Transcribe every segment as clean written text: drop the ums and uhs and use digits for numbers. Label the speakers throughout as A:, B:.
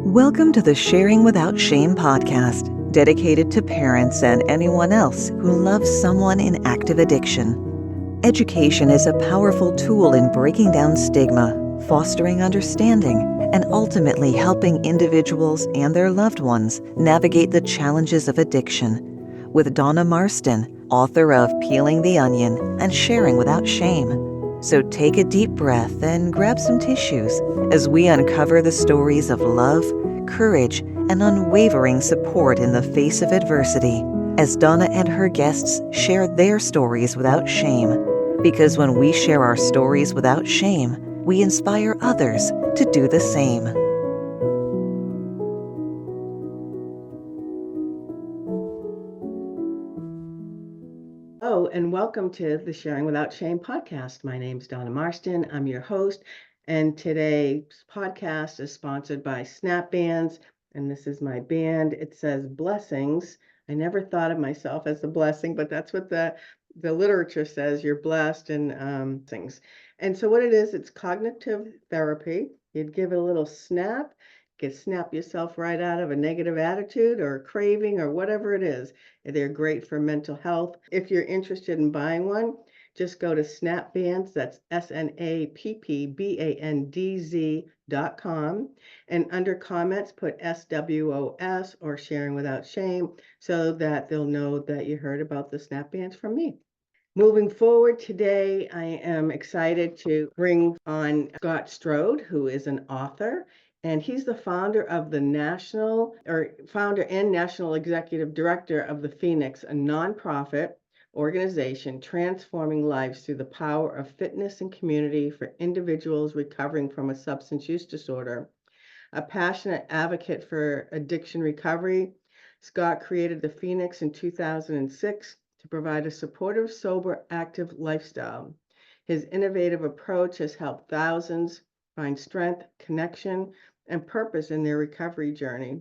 A: Welcome to the Sharing Without Shame podcast, dedicated to parents and anyone else who loves someone in active addiction. Education is a powerful tool in breaking down stigma, fostering understanding, and ultimately helping individuals and their loved ones navigate the challenges of addiction. With Donna Marston, author of Peeling the Onion and Sharing Without Shame. So take a deep breath and grab some tissues as we uncover the stories of love, courage, and unwavering support in the face of adversity, as Donna and her guests share their stories without shame. Because when we share our stories without shame, we inspire others to do the same.
B: Hello, and welcome to the Sharing Without Shame podcast. My name's Donna Marston. I'm your host, and today's podcast is sponsored by Snap Bands, and this is my band. It says blessings. I never thought of myself as a blessing, but that's what the literature says. You're blessed and things. And so what it is, it's cognitive therapy. You'd give it a little snap. You can snap yourself right out of a negative attitude or a craving or whatever it is. They're great for mental health. If you're interested in buying one, just go to Snapbands, that's SNAPPBANDZ.com, and under comments, put SWOS or Sharing Without Shame so that they'll know that you heard about the Snapbands from me. Moving forward today, I am excited to bring on Scott Strode, who is an author, and he's the founder and national executive director of the Phoenix, a nonprofit organization transforming lives through the power of fitness and community for individuals recovering from a substance use disorder. A passionate advocate for addiction recovery, Scott created the Phoenix in 2006 to provide a supportive, sober, active lifestyle. His innovative approach has helped thousands find strength, connection, and purpose in their recovery journey.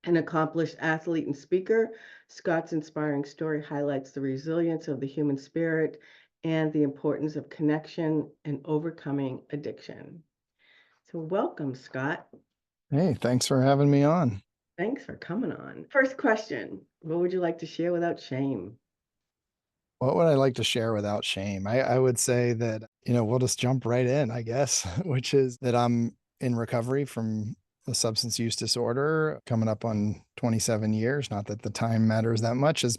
B: An accomplished athlete and speaker, Scott's inspiring story highlights the resilience of the human spirit and the importance of connection and overcoming addiction. So welcome, Scott.
C: Hey, thanks for having me on.
B: Thanks for coming on. First question, what would you like to share without shame?
C: What would I like to share without shame? I would say that, we'll just jump right in, I guess, which is that I'm in recovery from a substance use disorder coming up on 27 years. Not that the time matters that much as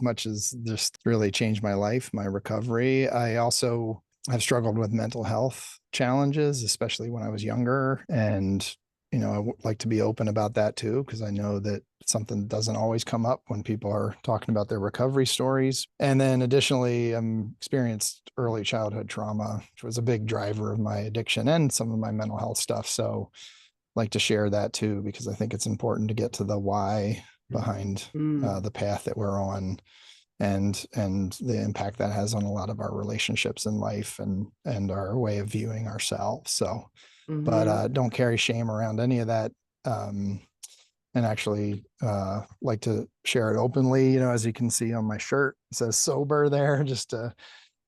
C: just really changed my life, my recovery. I also have struggled with mental health challenges, especially when I was younger. And I would like to be open about that too, because I know that something doesn't always come up when people are talking about their recovery stories. And then additionally, experienced early childhood trauma, which was a big driver of my addiction and some of my mental health stuff. So I'd like to share that too, because I think it's important to get to the why behind the path that we're on and the impact that has on a lot of our relationships in life and our way of viewing ourselves. So but don't carry shame around any of that, and actually like to share it openly. As you can see on my shirt, it says sober there, just to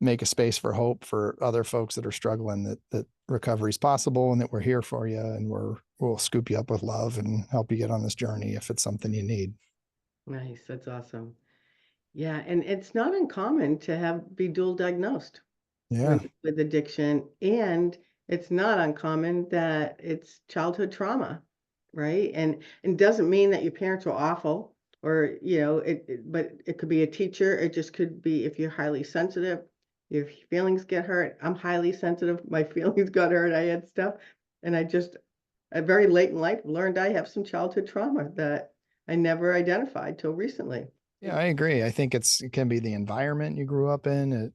C: make a space for hope for other folks that are struggling, that recovery is possible and that we're here for you, and we'll scoop you up with love and help you get on this journey if it's something you need.
B: Nice, that's awesome. Yeah, and it's not uncommon to be dual diagnosed with addiction, and it's not uncommon that it's childhood trauma, right? And doesn't mean that your parents were awful or, but it could be a teacher. It just could be if you're highly sensitive, your feelings get hurt. I'm highly sensitive. My feelings got hurt. I had stuff. And very late in life, learned I have some childhood trauma that I never identified till recently.
C: Yeah, I agree. I think it can be the environment you grew up in.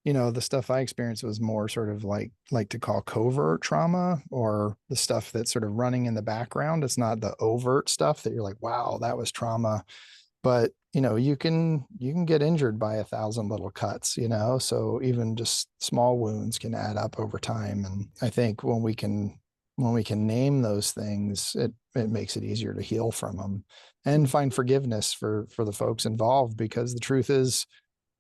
C: The stuff I experienced was more sort of like to call covert trauma, or the stuff that's sort of running in the background. It's not the overt stuff that you're like, wow, that was trauma. But, you can get injured by 1,000 little cuts, so even just small wounds can add up over time. And I think when we can name those things, it makes it easier to heal from them and find forgiveness for the folks involved, because the truth is,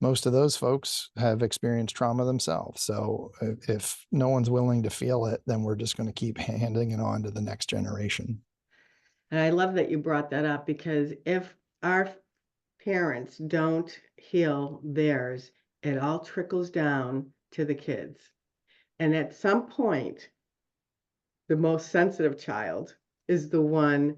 C: most of those folks have experienced trauma themselves. So if no one's willing to feel it, then we're just going to keep handing it on to the next generation.
B: And I love that you brought that up, because if our parents don't heal theirs, it all trickles down to the kids. And at some point, the most sensitive child is the one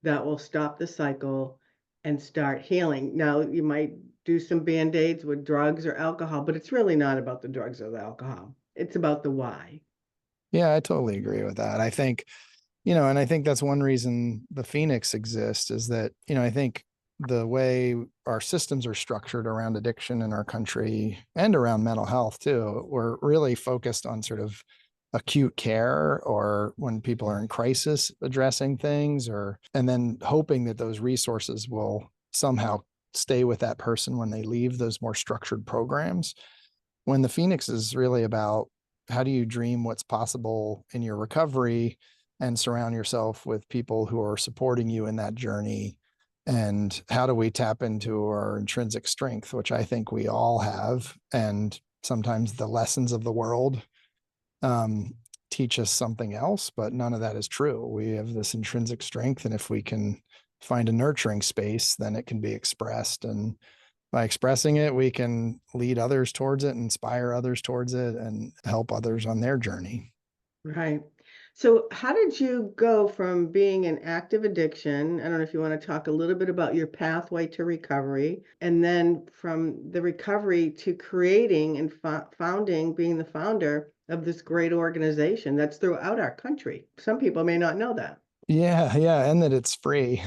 B: that will stop the cycle and start healing. Now, you might do some band-aids with drugs or alcohol, but it's really not about the drugs or the alcohol. It's about the why.
C: Yeah, I totally agree with that. I think, and I think that's one reason the Phoenix exists is that, I think the way our systems are structured around addiction in our country and around mental health too, we're really focused on sort of acute care or when people are in crisis addressing things and then hoping that those resources will somehow stay with that person when they leave those more structured programs. When the Phoenix is really about how do you dream what's possible in your recovery and surround yourself with people who are supporting you in that journey. And how do we tap into our intrinsic strength, which I think we all have. And sometimes the lessons of the world teach us something else, but none of that is true. We have this intrinsic strength. And if we can find a nurturing space, then it can be expressed. And by expressing it, we can lead others towards it, inspire others towards it, and help others on their journey.
B: Right. So how did you go from being in active addiction? I don't know if you want to talk a little bit about your pathway to recovery, and then from the recovery to creating and founding, being the founder of this great organization that's throughout our country. Some people may not know that.
C: Yeah, and that it's free.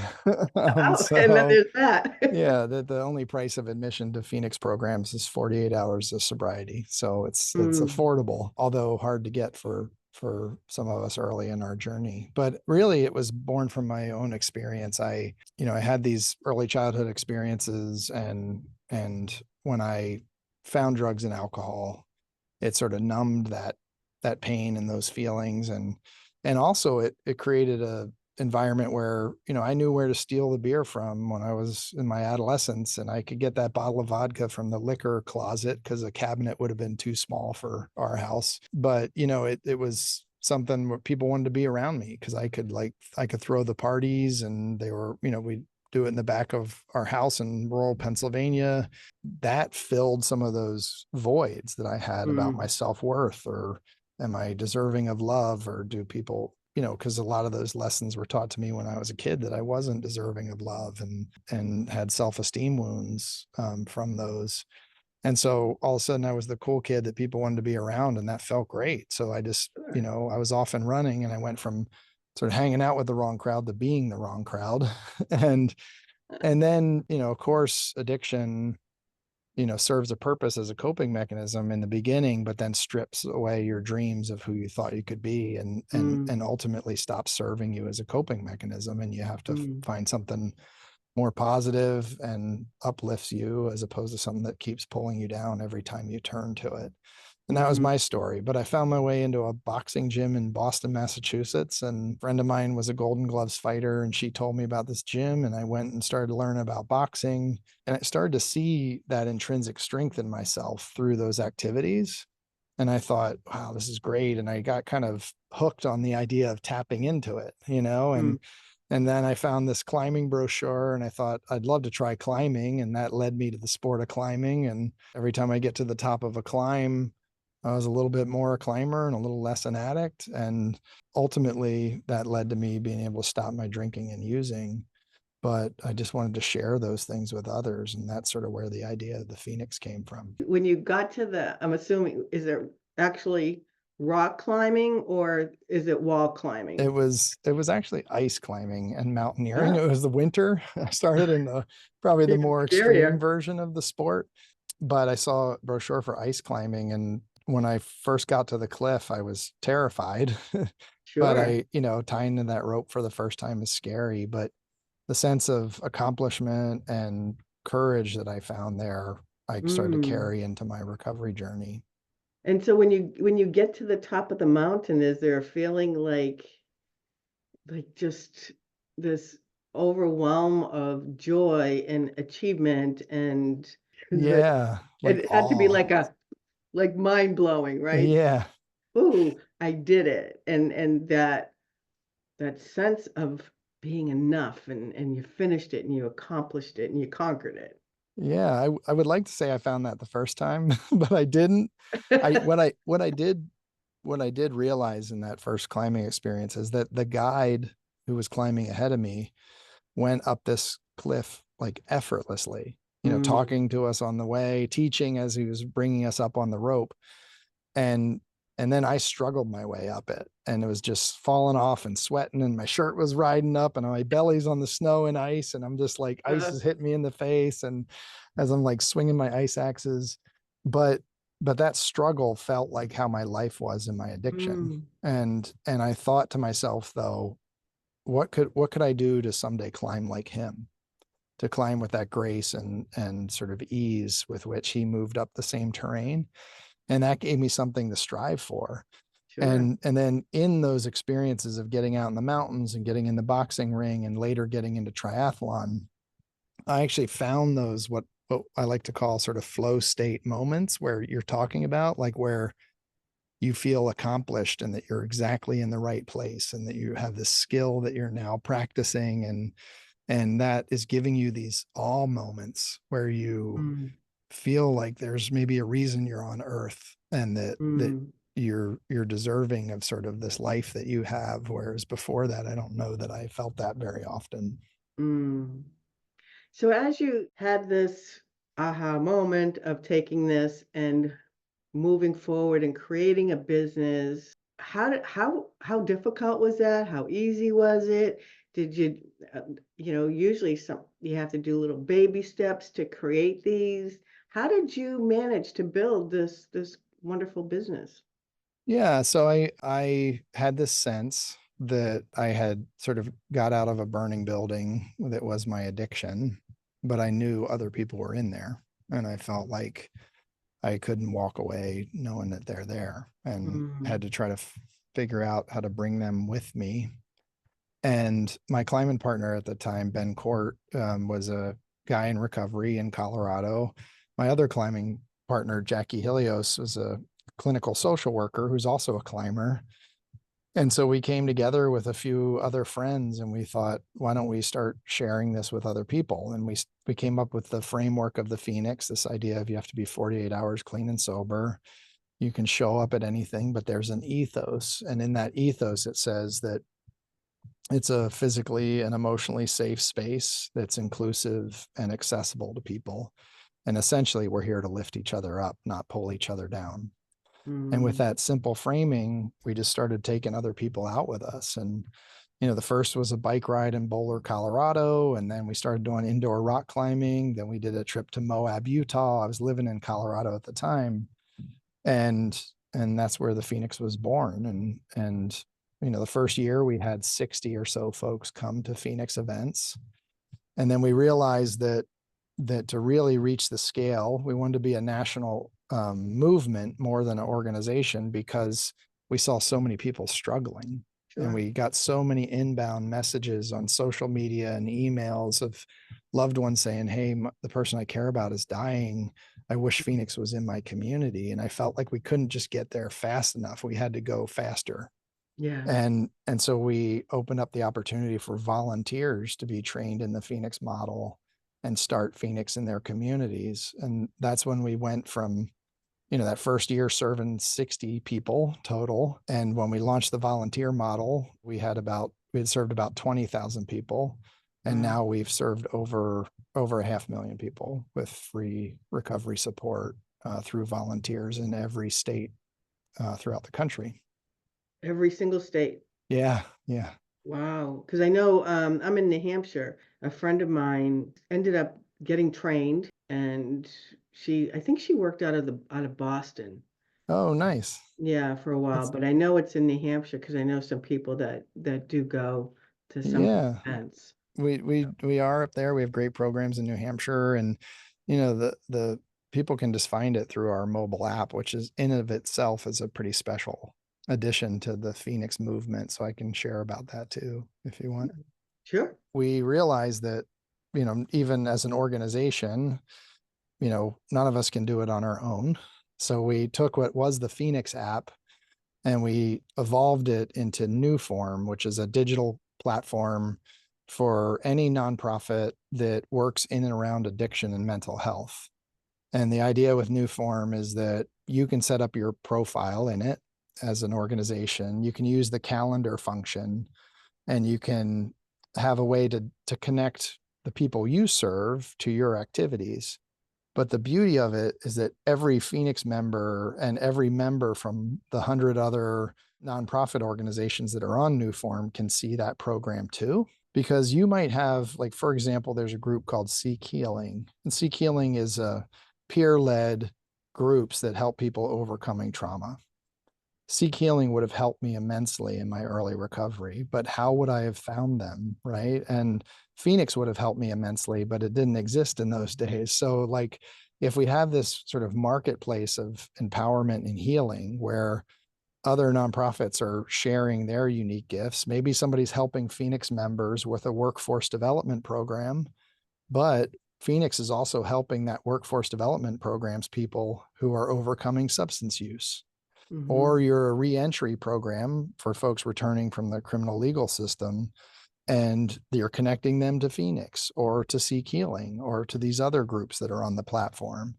B: Oh, and then
C: So
B: there's that.
C: yeah, the only price of admission to Phoenix programs is 48 hours of sobriety. So it's
B: Mm,
C: affordable, although hard to get for some of us early in our journey. But really it was born from my own experience. I had these early childhood experiences and when I found drugs and alcohol, it sort of numbed that pain and those feelings and also it created a environment where I knew where to steal the beer from when I was in my adolescence, and I could get that bottle of vodka from the liquor closet because the cabinet would have been too small for our house. But it was something where people wanted to be around me because I could throw the parties, and they were we do it in the back of our house in rural Pennsylvania. That filled some of those voids that I had about my
B: mm,
C: self-worth, or am I deserving of love, or do people, because a lot of those lessons were taught to me when I was a kid that I wasn't deserving of love and had self-esteem wounds from those. And so all of a sudden I was the cool kid that people wanted to be around, and that felt great. So I just,
B: sure.
C: I was off and running, and I went from sort of hanging out with the wrong crowd to being the wrong crowd. and and then, of course, addiction serves a purpose as a coping mechanism in the beginning, but then strips away your dreams of who you thought you could be,
B: Mm,
C: and ultimately stops serving you as a coping mechanism. And you have to
B: mm,
C: find something more positive and uplifts you, as opposed to something that keeps pulling you down every time you turn to it. And that was
B: mhm,
C: my story. But I found my way into a boxing gym in Boston, Massachusetts. And a friend of mine was a Golden Gloves fighter, and she told me about this gym. And I went and started to learn about boxing. And I started to see that intrinsic strength in myself through those activities. And I thought, wow, this is great. And I got kind of hooked on the idea of tapping into it,
B: mm,
C: and then I found this climbing brochure, and I thought I'd love to try climbing. And that led me to the sport of climbing. And every time I get to the top of a climb, I was a little bit more a climber and a little less an addict. And ultimately, that led to me being able to stop my drinking and using. But I just wanted to share those things with others. And that's sort of where the idea of the Phoenix came from.
B: When you got to I'm assuming, is it actually rock climbing or is it wall climbing?
C: It was actually ice climbing and mountaineering.
B: Ah,
C: It was the winter. I started in probably the
B: even
C: more extreme
B: scarier.
C: version of the sport, but I saw a brochure for ice climbing. And when I first got to the cliff, I was terrified. But
B: Sure.
C: tying in that rope for the first time is scary. But the sense of accomplishment and courage that I found there, I started to
B: Mm.
C: carry into my recovery journey.
B: And so when you get to the top of the mountain, is there a feeling like just this overwhelm of joy and achievement, and the
C: Yeah, like
B: it had to be
C: awe.
B: like mind blowing, right?
C: Yeah.
B: Ooh, I did it. And that sense of being enough, and you finished it and you accomplished it and you conquered it.
C: Yeah, I would like to say I found that the first time, but I didn't. I what I did realize in that first climbing experience is that the guide who was climbing ahead of me went up this cliff like effortlessly,
B: Mm,
C: talking to us on the way, teaching as he was bringing us up on the rope. And then I struggled my way up it, and it was just falling off and sweating, and my shirt was riding up, and my belly's on the snow and ice, and I'm just like, ice
B: uh,
C: is hitting me in the face, and as I'm like swinging my ice axes. But that struggle felt like how my life was in my addiction.
B: mm,
C: And I thought to myself, though, what could I do to someday climb like him, to climb with that grace and sort of ease with which he moved up the same terrain. And that gave me something to strive for.
B: sure.
C: And then in those experiences of getting out in the mountains and getting in the boxing ring and later getting into triathlon, I actually found those what I like to call sort of flow state moments where you're talking about, like where you feel accomplished and that you're exactly in the right place and that you have this skill that you're now practicing, and that is giving you these awe moments where you
B: Mm,
C: feel like there's maybe a reason you're on earth, and that
B: mm,
C: you're deserving of sort of this life that you have, whereas before that I don't know that I felt that very often.
B: mm. So as you had this aha moment of taking this and moving forward and creating a business, how difficult was that? How easy was it? Did you usually some you have to do little baby steps to create these. How did you manage to build this wonderful business?
C: Yeah, so I had this sense that I had sort of got out of a burning building that was my addiction, but I knew other people were in there, and I felt like I couldn't walk away knowing that they're there, and had
B: Mm,
C: to try to figure out how to bring them with me. And my climbing partner at the time, Ben Court, was a guy in recovery in Colorado. My other climbing partner, Jackie Helios, was a clinical social worker who's also a climber. And so we came together with a few other friends, and we thought, why don't we start sharing this with other people? And we came up with the framework of the Phoenix, this idea of you have to be 48 hours clean and sober. You can show up at anything, but there's an ethos. And in that ethos, it says that it's a physically and emotionally safe space that's inclusive and accessible to people. And essentially, we're here to lift each other up, not pull each other down. And with
B: mm,
C: that simple framing, we just started taking other people out with us. And, the first was a bike ride in Boulder, Colorado. And then we started doing indoor rock climbing. Then we did a trip to Moab, Utah. I was living in Colorado at the time. And that's where the Phoenix was born. And the first year we had 60 or so folks come to Phoenix events. And then we realized that to really reach the scale, we wanted to be a national movement more than an organization, because we saw so many people struggling. And
B: sure.
C: we got so many inbound messages on social media and emails of loved ones saying, hey, the person I care about is dying. I wish Phoenix was in my community. And I felt like we couldn't just get there fast enough. We had to go faster.
B: Yeah.
C: And so we opened up the opportunity for volunteers to be trained in the Phoenix model and start Phoenix in their communities. And that's when we went from, that first year serving 60 people total. And when we launched the volunteer model, we had served about 20,000 people. And
B: Wow.
C: now we've served over 500,000 people with free recovery support through volunteers in every state throughout the country.
B: Every single state.
C: Yeah, yeah.
B: Wow. Because I know I'm in New Hampshire. A friend of mine ended up getting trained, and I think she worked out of Boston.
C: Oh, nice.
B: Yeah, for a while.
C: That's
B: But I know it's in New Hampshire because I know some people that do go to some of
C: yeah.
B: the events.
C: We are up there. We have great programs in New Hampshire, and the people can just find it through our mobile app, which is in of itself is a pretty special addition to the Phoenix movement. So I can share about that too if you want.
B: Sure.
C: We realize that, even as an organization, none of us can do it on our own. So we took what was the Phoenix app and we evolved it into New Form, which is a digital platform for any nonprofit that works in and around addiction and mental health. And the idea with New Form is that you can set up your profile in it as an organization. You can use the calendar function, and you can have a way to connect the people you serve to your activities. But the beauty of it is that every Phoenix member and every member from the 100 other nonprofit organizations that are on New Form can see that program too. Because you might have, like, for example, there's a group called Seek Healing. And Seek Healing is a peer-led groups that help people overcoming trauma. Seek Healing would have helped me immensely in my early recovery, but how would I have found them, right? And Phoenix would have helped me immensely, but it didn't exist in those days. So, like, if we have this sort of marketplace of empowerment and healing where other nonprofits are sharing their unique gifts, maybe somebody's helping Phoenix members with a workforce development program, but Phoenix is also helping that workforce development programs people who are overcoming substance use. Or you're a reentry program for folks returning from the criminal legal system, and you're connecting them to Phoenix or to Seek Healing or to these other groups that are on the platform.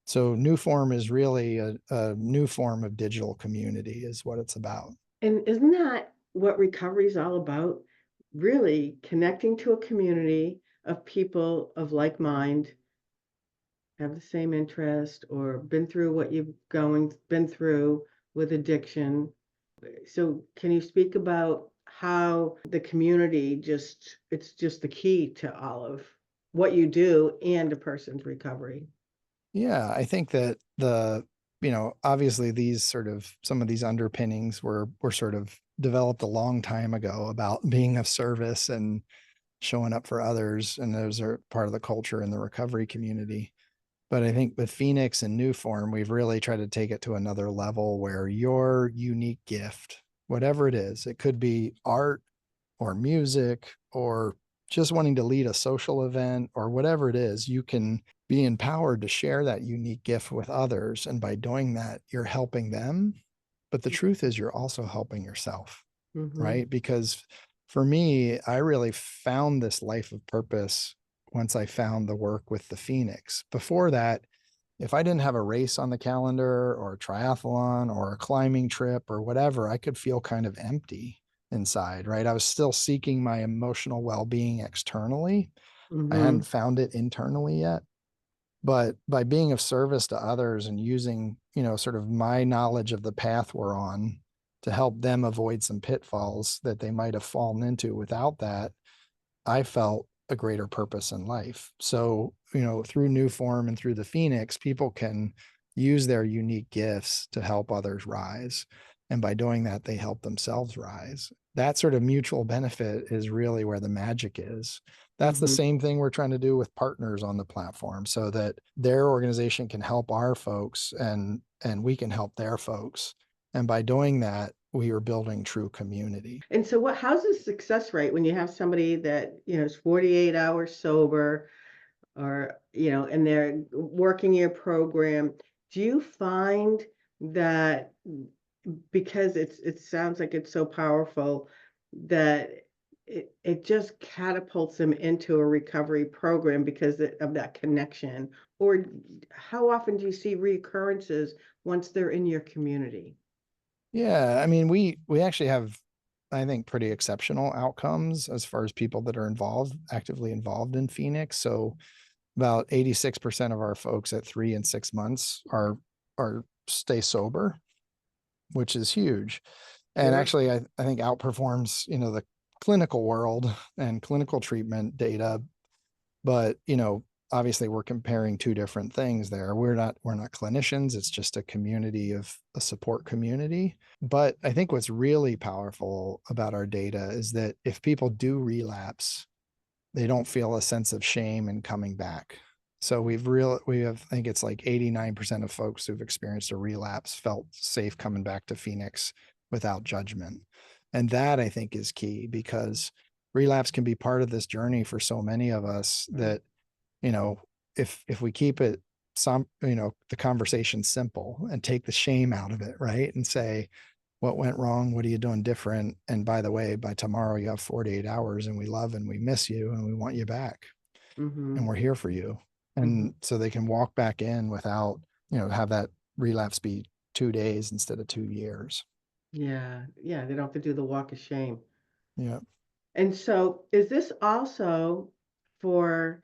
C: So New Form is really a new form of digital community is what it's about.
B: And isn't that what recovery is all about? Really connecting to a community of people of like mind, have the same interest, or been through what you've been through with addiction. So can you speak about how the community it's just the key to all of what you do and a person's recovery?
C: Yeah, I think that obviously some of these underpinnings were sort of developed a long time ago about being of service and showing up for others. And those are part of the culture in the recovery community. But I think with Phoenix and New Form, we've really tried to take it to another level where your unique gift, whatever it is, it could be art or music or just wanting to lead a social event or whatever it is, you can be empowered to share that unique gift with others. And by doing that, you're helping them. But the truth is, you're also helping yourself, right? Because for me, I really found this life of purpose once I found the work with the Phoenix. Before that, if I didn't have a race on the calendar or a triathlon or a climbing trip or whatever, I could feel kind of empty inside, right? I was still seeking my emotional well-being externally. I hadn't found it internally yet. But by being of service to others and using, sort of my knowledge of the path we're on to help them avoid some pitfalls that they might have fallen into without that, I felt a greater purpose in life. So, through New Form and through the Phoenix, people can use their unique gifts to help others rise. And by doing that, they help themselves rise. That sort of mutual benefit is really where the magic is. That's the same thing we're trying to do with partners on the platform so that their organization can help our folks and we can help their folks. And by doing that, we are building true community.
B: And so how's the success rate when you have somebody that, is 48 hours sober or, and they're working your program? Do you find that because it sounds like it's so powerful that it just catapults them into a recovery program because of that connection? Or how often do you see recurrences once they're in your community?
C: Yeah, I mean, we actually have, I think, pretty exceptional outcomes as far as people that are actively involved in Phoenix. So about 86% of our folks at 3 and 6 months are stay sober, which is huge. And
B: Sure.
C: actually, I think outperforms, the clinical world and clinical treatment data. But, obviously we're comparing two different things there. We're not clinicians. It's just a community of a support community. But I think what's really powerful about our data is that if people do relapse, they don't feel a sense of shame in coming back. So we have, I think it's like 89% of folks who've experienced a relapse felt safe coming back to Phoenix without judgment. And that, I think, is key because relapse can be part of this journey for so many of us that, if we keep it the conversation simple and take the shame out of it, right? And say, what went wrong? What are you doing different? And by the way, by tomorrow you have 48 hours and we love and we miss you and we want you back
B: Mm-hmm.
C: and we're here for you.
B: Mm-hmm.
C: And so they can walk back in without, have that relapse be 2 days instead of 2 years.
B: Yeah. Yeah. They don't have to do the walk of shame.
C: Yeah.
B: And so is this also for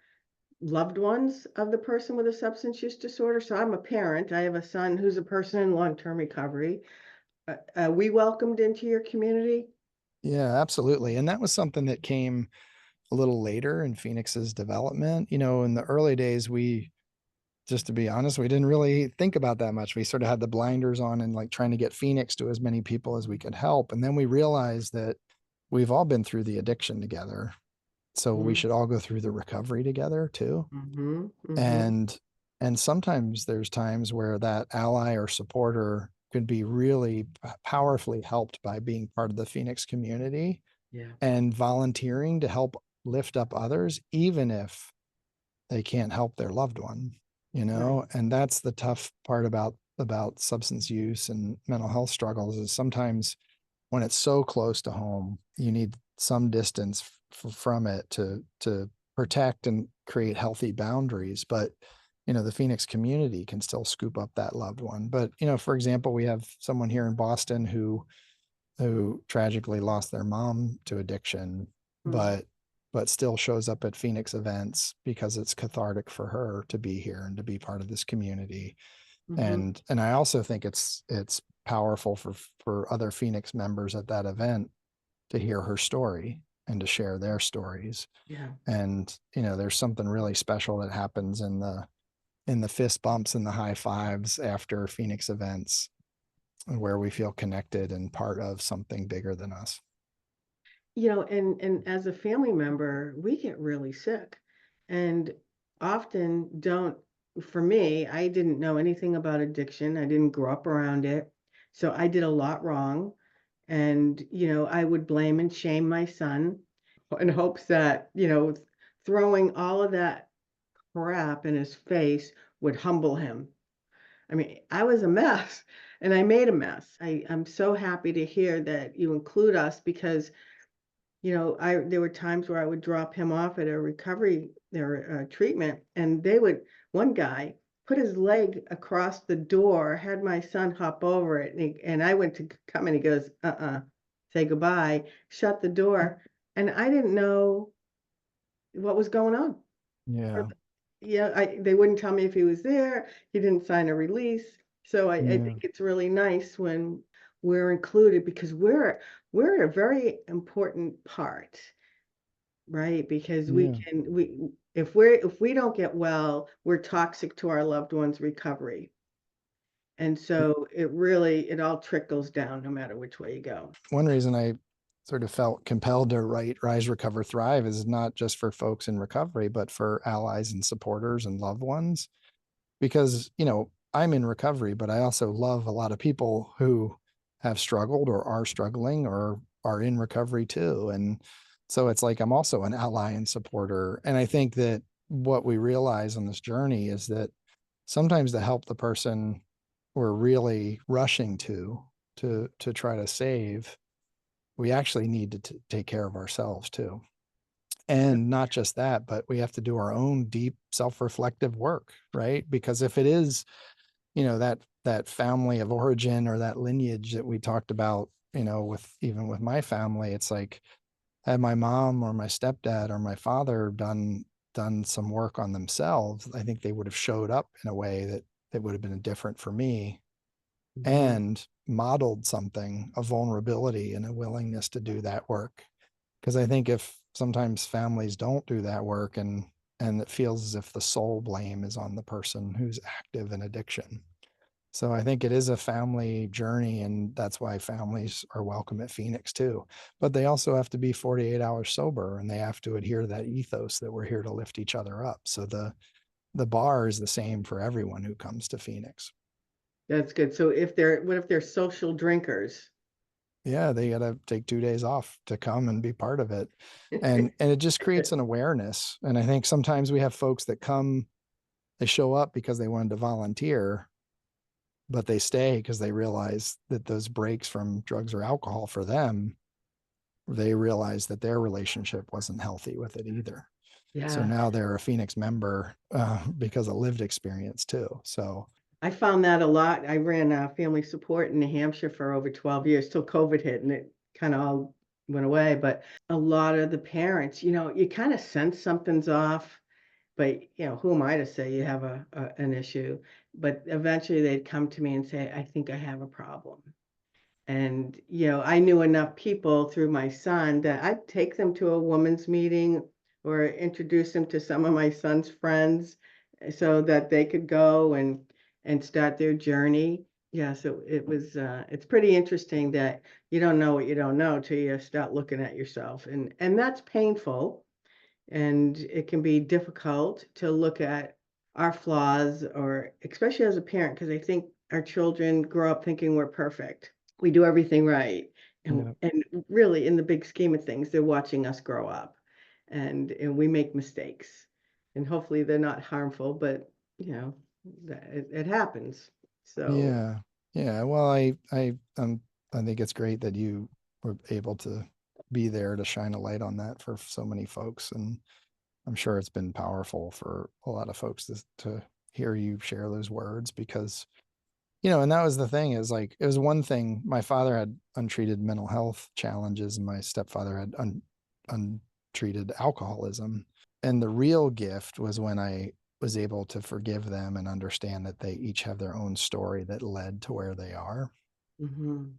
B: loved ones of the person with a substance use disorder? So I'm a parent. I have a son who's a person in long-term recovery. We welcomed into your community?
C: Yeah, absolutely. And that was something that came a little later in Phoenix's development. In the early days, just to be honest, we didn't really think about that much. We sort of had the blinders on and like trying to get Phoenix to as many people as we could help. And then we realized that we've all been through the addiction together. So we
B: Mm-hmm.
C: should all go through the recovery together too.
B: Mm-hmm. Mm-hmm.
C: And sometimes there's times where that ally or supporter could be really powerfully helped by being part of the Phoenix community
B: Yeah.
C: and volunteering to help lift up others, even if they can't help their loved one,
B: Right.
C: and that's the tough part about substance use and mental health struggles is sometimes when it's so close to home, you need some distance from it to protect and create healthy boundaries. But the Phoenix community can still scoop up that loved one. But for example, we have someone here in Boston who tragically lost their mom to addiction,
B: Mm-hmm.
C: but still shows up at Phoenix events because it's cathartic for her to be here and to be part of this community.
B: Mm-hmm.
C: And I also think it's powerful for other Phoenix members at that event to hear her story and to share their stories.
B: Yeah.
C: And there's something really special that happens in the fist bumps and the high fives after Phoenix events where we feel connected and part of something bigger than us.
B: And as a family member, we get really sick and often don't. For me, I didn't know anything about addiction. I didn't grow up around it. So I did a lot wrong. And, I would blame and shame my son in hopes that, throwing all of that crap in his face would humble him. I mean, I was a mess and I made a mess. I'm so happy to hear that you include us because there were times where I would drop him off at a recovery or treatment, and one guy put his leg across the door, had my son hop over it, and I went to come in. He goes, say goodbye, shut the door, and I didn't know what was going on.
C: Yeah.
B: Yeah, they wouldn't tell me if he was there. He didn't sign a release. So I
C: Yeah.
B: think it's really nice when we're included because we're a very important part, right? Because
C: Yeah.
B: we if we don't get well, we're toxic to our loved ones' recovery. And so it all trickles down no matter which way you go.
C: One reason I sort of felt compelled to write Rise, Recover, Thrive is not just for folks in recovery, but for allies and supporters and loved ones. Because, I'm in recovery, but I also love a lot of people who have struggled or are struggling or are in recovery too. And so it's like I'm also an ally and supporter. And I think that what we realize on this journey is that sometimes to help the person we're really rushing to try to save, we actually need to take care of ourselves too. And not just that, but we have to do our own deep self-reflective work, right? Because if it is, that family of origin or that lineage that we talked about, with my family, it's like had my mom or my stepdad or my father done some work on themselves, I think they would have showed up in a way that would have been different for me
B: Mhm.
C: and modeled something, a vulnerability and a willingness to do that work. Because I think if sometimes families don't do that work and it feels as if the sole blame is on the person who's active in addiction. So I think it is a family journey, and that's why families are welcome at Phoenix too. But they also have to be 48 hours sober, and they have to adhere to that ethos that we're here to lift each other up. So the bar is the same for everyone who comes to Phoenix.
B: That's good. So what if they're social drinkers?
C: Yeah, they got to take 2 days off to come and be part of it. And it just creates an awareness. And I think sometimes we have folks that come, they show up because they wanted to volunteer, but they stay because they realize that those breaks from drugs or alcohol for them, they realize that their relationship wasn't healthy with it either. So
B: Yeah.
C: now they're a Phoenix member because of lived experience too. So
B: I found that a lot. I ran family support in New Hampshire for over 12 years till COVID hit, and it kind of all went away. But a lot of the parents, you kind of sense something's off, but who am I to say you have an issue? But eventually they'd come to me and say, I think I have a problem. And, I knew enough people through my son that I'd take them to a women's meeting or introduce them to some of my son's friends so that they could go and start their journey. Yeah, so it's pretty interesting that you don't know what you don't know till you start looking at yourself. And that's painful. And it can be difficult to look at our flaws, or especially as a parent, because I think our children grow up thinking we're perfect. We do everything right. And,
C: yeah,
B: and really, in the big scheme of things, they're watching us grow up, and we make mistakes. And hopefully they're not harmful, but it happens. So
C: yeah, yeah. Well, I think it's great that you were able to be there to shine a light on that for so many folks, and I'm sure it's been powerful for a lot of folks to hear you share those words because, and that was the thing is like, it was one thing. My father had untreated mental health challenges and my stepfather had untreated alcoholism. And the real gift was when I was able to forgive them and understand that they each have their own story that led to where they are,
B: mhm.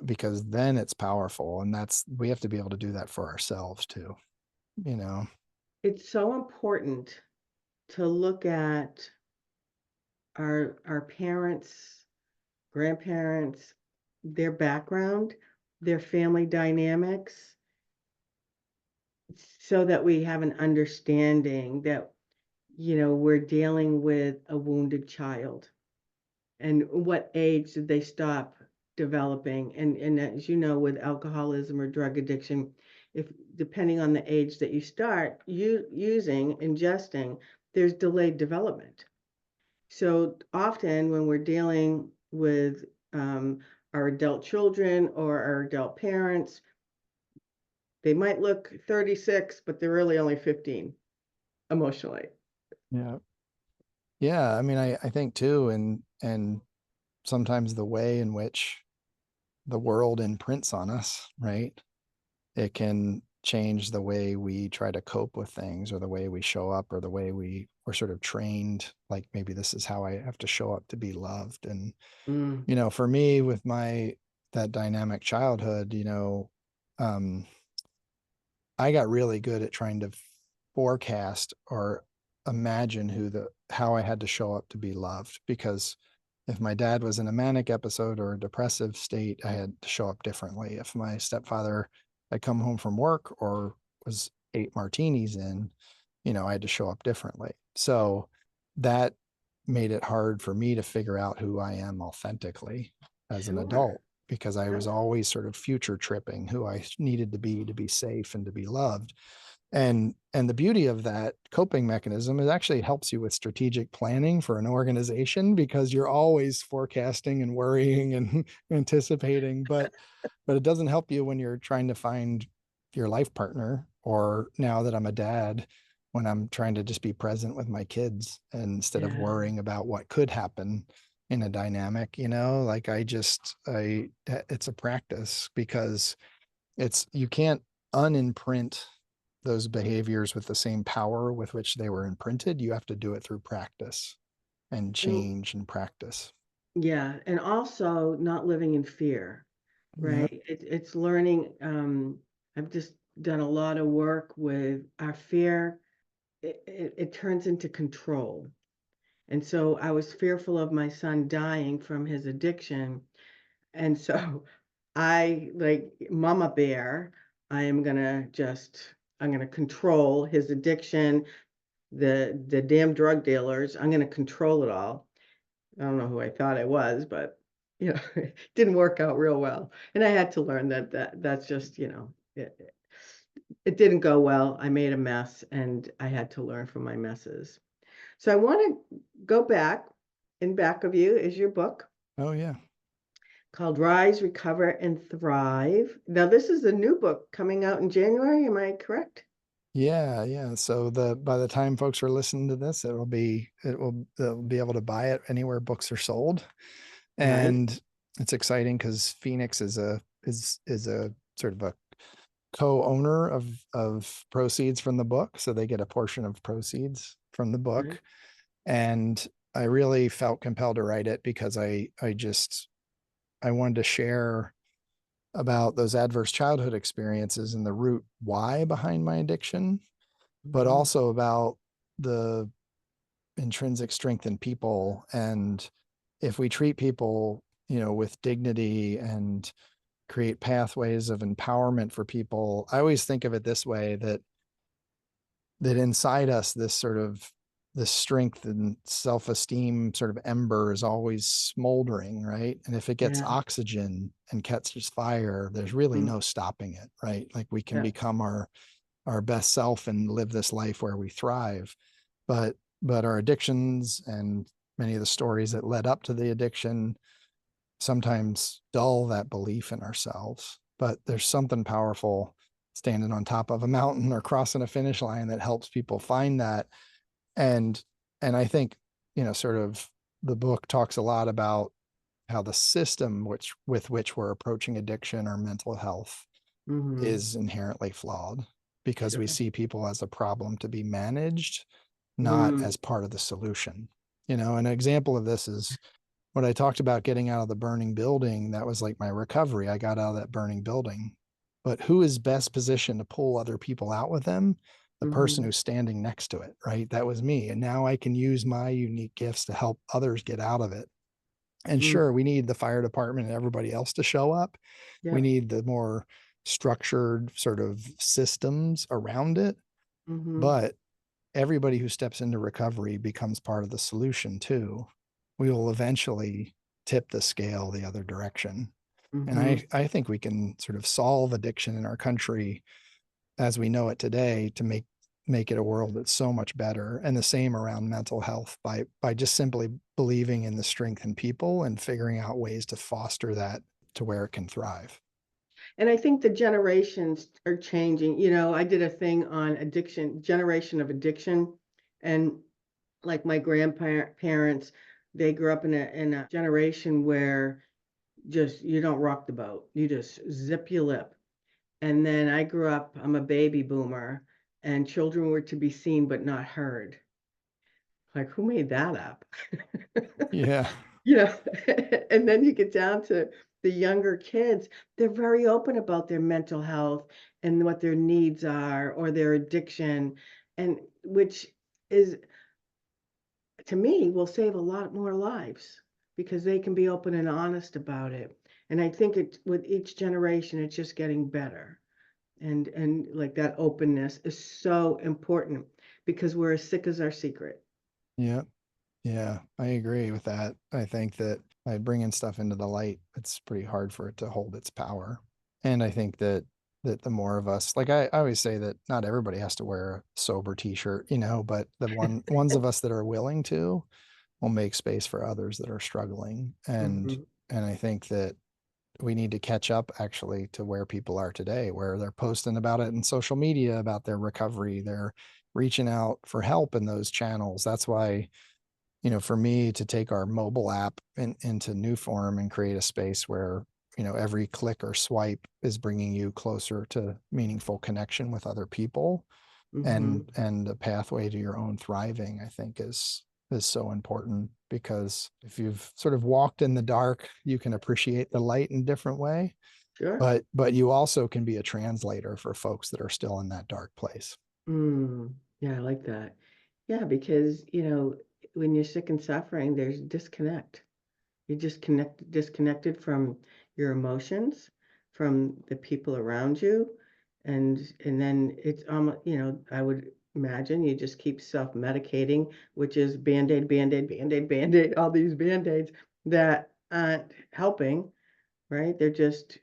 C: because then it's powerful. And we have to be able to do that for ourselves too, you know?
B: It's so important to look at our parents, grandparents, their background, their family dynamics, so that we have an understanding that, we're dealing with a wounded child. And what age did they stop developing? And as you know, with alcoholism or drug addiction, if depending on the age that you start ingesting, there's delayed development. So often when we're dealing with our adult children or our adult parents, they might look 36, but they're really only 15 emotionally.
C: Yeah. Yeah. I mean, I think too, and sometimes the way in which the world imprints on us, right? It can change the way we try to cope with things or the way we show up or the way we're sort of trained. Like maybe this is how I have to show up to be loved. And,
B: Mm,
C: for me with that dynamic childhood, um, I got really good at trying to forecast or imagine how I had to show up to be loved. Because if my dad was in a manic episode or a depressive state, I had to show up differently. If my stepfather had come home from work or was 8 martinis in, I had to show up differently. So that made it hard for me to figure out who I am authentically as an
B: sure.
C: adult because I was
B: Yeah.
C: always sort of future tripping who I needed to be safe and to be loved. And the beauty of that coping mechanism is actually it helps you with strategic planning for an organization because you're always forecasting and worrying and anticipating, but it doesn't help you when you're trying to find your life partner, or now that I'm a dad, when I'm trying to just be present with my kids instead of
B: Yeah.
C: worrying about what could happen in a dynamic, like it's a practice because you can't unimprint those behaviors with the same power with which they were imprinted. You have to do it through practice and
B: And
C: change and practice.
B: yeah, and also not living in fear,
C: Yeah.
B: right? It's learning. I've just done a lot of work with our fear. It turns into control. And so I was fearful of my son dying from his addiction. And so I, like Mama Bear, I'm gonna control his addiction, the damn drug dealers. I'm gonna control it all. I don't know who I thought I was, but it didn't work out real well. And I had to learn that's just, it didn't go well. I made a mess and I had to learn from my messes. So I want to go back in back of you is your book
C: Oh, yeah.
B: called Rise, Recover, and Thrive. Now, this is a new book coming out in January. Am I correct?
C: Yeah, yeah. So by the time folks are listening to this, they'll be able to buy it anywhere books are sold.
B: Nice.
C: And it's exciting because Phoenix is a sort of a co-owner of proceeds from the book. So they get a portion of proceeds from the
B: Nice.
C: book. And I really felt compelled to write it because I wanted to share about those adverse childhood experiences and the root why behind my addiction, but
B: Mhm.
C: also about the intrinsic strength in people. And if we treat people, with dignity and create pathways of empowerment for people, I always think of it this way, that inside us, this strength and self-esteem sort of ember is always smoldering, right? And if it gets
B: Yeah.
C: oxygen and catches fire, there's really
B: Mm.
C: no stopping it, right? Like we can
B: Yeah.
C: become our best self and live this life where we thrive. But our addictions and many of the stories that led up to the addiction sometimes dull that belief in ourselves. But there's something powerful standing on top of a mountain or crossing a finish line that helps people find that. And I think, sort of the book talks a lot about how the system with which we're approaching addiction or mental health
B: Mm-hmm.
C: is inherently flawed, because we
B: Sure.
C: see people as a problem to be managed, not
B: Mm.
C: as part of the solution. An example of this is when I talked about getting out of the burning building. That was like my recovery. I got out of that burning building. But who is best positioned to pull other people out with them? The person
B: Mm-hmm.
C: who's standing next to it, right? That was me. And now I can use my unique gifts to help others get out of it. And
B: Mm.
C: sure, we need the fire department and everybody else to show up. We
B: Yeah.
C: need the more structured sort of systems around it.
B: Mm-hmm.
C: But everybody who steps into recovery becomes part of the solution too. We will eventually tip the scale the other direction. And
B: Mm-hmm.
C: I think we can sort of solve addiction in our country as we know it today to make it a world that's so much better. And the same around mental health, by just simply believing in the strength in people and figuring out ways to foster that to where it can thrive.
B: And I think the generations are changing. You know, I did a thing on addiction, generation of addiction, and like my grandparents, they grew up in a generation where just you don't rock the boat, you just zip your lip. And then I grew up, I'm a baby boomer, and children were to be seen but not heard. Like, who made that up?
C: Yeah.
B: You know, and then you get down to the younger kids, they're very open about their mental health and what their needs are or their addiction, and which is, to me, will save a lot more lives because they can be open and honest about it. And I think it with each generation, it's just getting better. And like that openness is so important because we're as sick as our secret.
C: Yeah. Yeah, I agree with that. I think that by bringing stuff into the light, it's pretty hard for it to hold its power. And I think that the more of us, like I always say that not everybody has to wear a sober t-shirt, but the ones of us that are willing to will make space for others that are struggling. And
B: Mhm.
C: I think that we need to catch up actually to where people are today, where they're posting about it in social media about their recovery. They're reaching out for help in those channels. That's why, for me to take our mobile app into new form and create a space where, every click or swipe is bringing you closer to meaningful connection with other people
B: Mhm.
C: and a pathway to your own thriving, I think is so important, because if you've sort of walked in the dark, you can appreciate the light in a different way,
B: Sure.
C: but you also can be a translator for folks that are still in that dark place.
B: Mm. Yeah, I like that. Yeah, because, when you're sick and suffering, there's disconnect. You're just disconnected from your emotions, from the people around you, and then it's I would imagine you just keep self-medicating, which is Band-Aid, Band-Aid, Band-Aid, Band-Aid, all these Band-Aids that aren't helping, right? They're just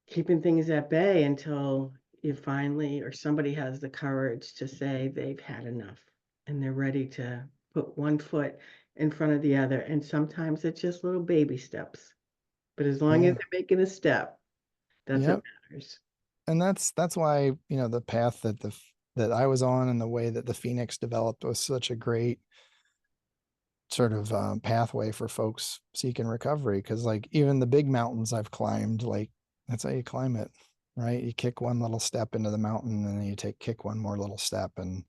B: keeping things at bay until you finally or somebody has the courage to say they've had enough and they're ready to put one foot in front of the other. And sometimes it's just little baby steps. But as long as
C: Yeah.
B: they're making a step, that's what
C: Yep.
B: matters.
C: And that's why, the path that I was on and the way that the Phoenix developed was such a great sort of pathway for folks seeking recovery. Because like even the big mountains I've climbed, like that's how you climb it, right? You kick one little step into the mountain, and then you kick one more little step, and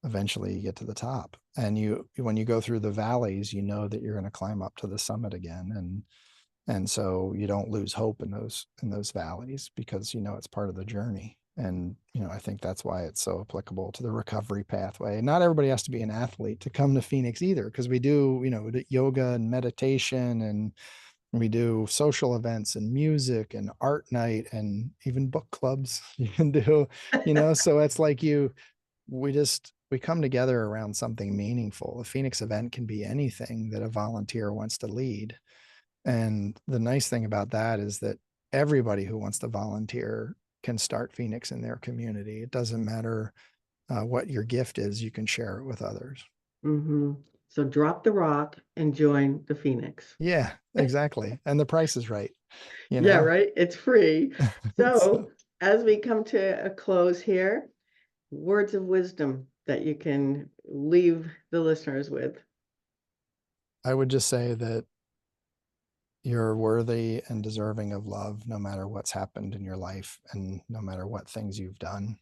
C: eventually you get to the top. And when you go through the valleys, you know that you're going to climb up to the summit again. And so you don't lose hope in those valleys, because it's part of the journey. And I think that's why it's so applicable to the recovery pathway. Not everybody has to be an athlete to come to Phoenix either, because we do yoga and meditation, and we do social events and music and art night and even book clubs you can do. So it's like we come together around something meaningful. A Phoenix event can be anything that a volunteer wants to lead. And the nice thing about that is that everybody who wants to volunteer can start Phoenix in their community. It doesn't matter what your gift is, you can share it with others.
B: Mm-hmm. So drop the rock and join the Phoenix.
C: Yeah, exactly. And the price is right.
B: Yeah, right. It's free. So
C: So
B: as we come to a close here, words of wisdom that you can leave the listeners with.
C: I would just say that you're worthy and deserving of love, no matter what's happened in your life and no matter what things you've done.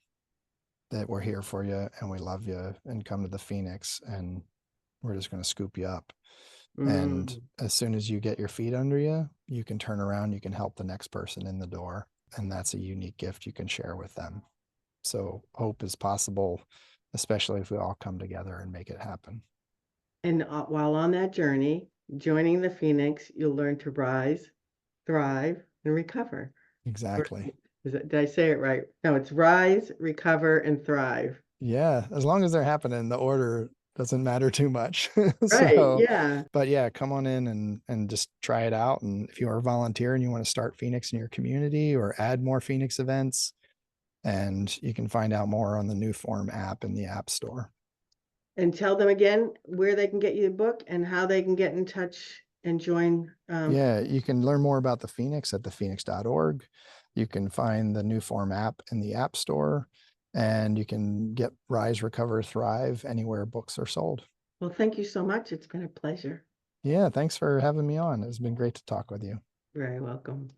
C: That we're here for you and we love you, and come to the Phoenix and we're just going to scoop you up. And
B: Mm.
C: as soon as you get your feet under you, you can turn around, you can help the next person in the door. And that's a unique gift you can share with them. So hope is possible, especially if we all come together and make it happen.
B: And while on that journey, joining the Phoenix, you'll learn to rise, thrive, and recover.
C: Exactly.
B: Did I say it right? No, it's rise, recover, and thrive.
C: Yeah. As long as they're happening, the order doesn't matter too much.
B: Right.
C: So,
B: Yeah.
C: but yeah, come on in and just try it out. And if you are a volunteer and you want to start Phoenix in your community or add more Phoenix events, and you can find out more on the New Form app in the App Store.
B: And tell them again where they can get you the book and how they can get in touch and join.
C: Yeah, you can learn more about the Phoenix at thephoenix.org. You can find the New Form app in the App Store, and you can get Rise, Recover, Thrive anywhere books are sold.
B: Well, thank you so much. It's been a pleasure.
C: Yeah, thanks for having me on. It's been great to talk with you.
B: Very welcome.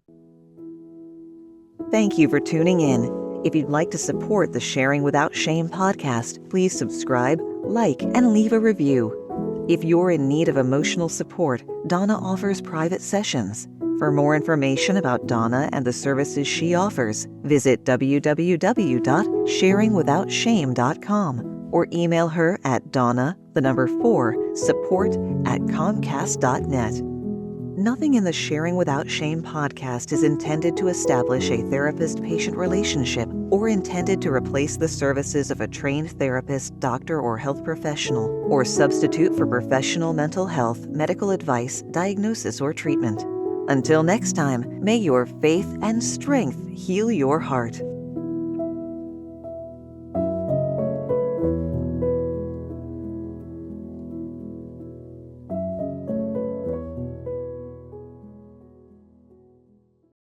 A: Thank you for tuning in. If you'd like to support the Sharing Without Shame podcast, please subscribe, like, and leave a review. If you're in need of emotional support, Donna offers private sessions. For more information about Donna and the services she offers, visit www.sharingwithoutshame.com or email her at donna4support@comcast.net. Nothing in the Sharing Without Shame podcast is intended to establish a therapist-patient relationship or intended to replace the services of a trained therapist, doctor, or health professional, or substitute for professional mental health, medical advice, diagnosis, or treatment. Until next time, may your faith and strength heal your heart.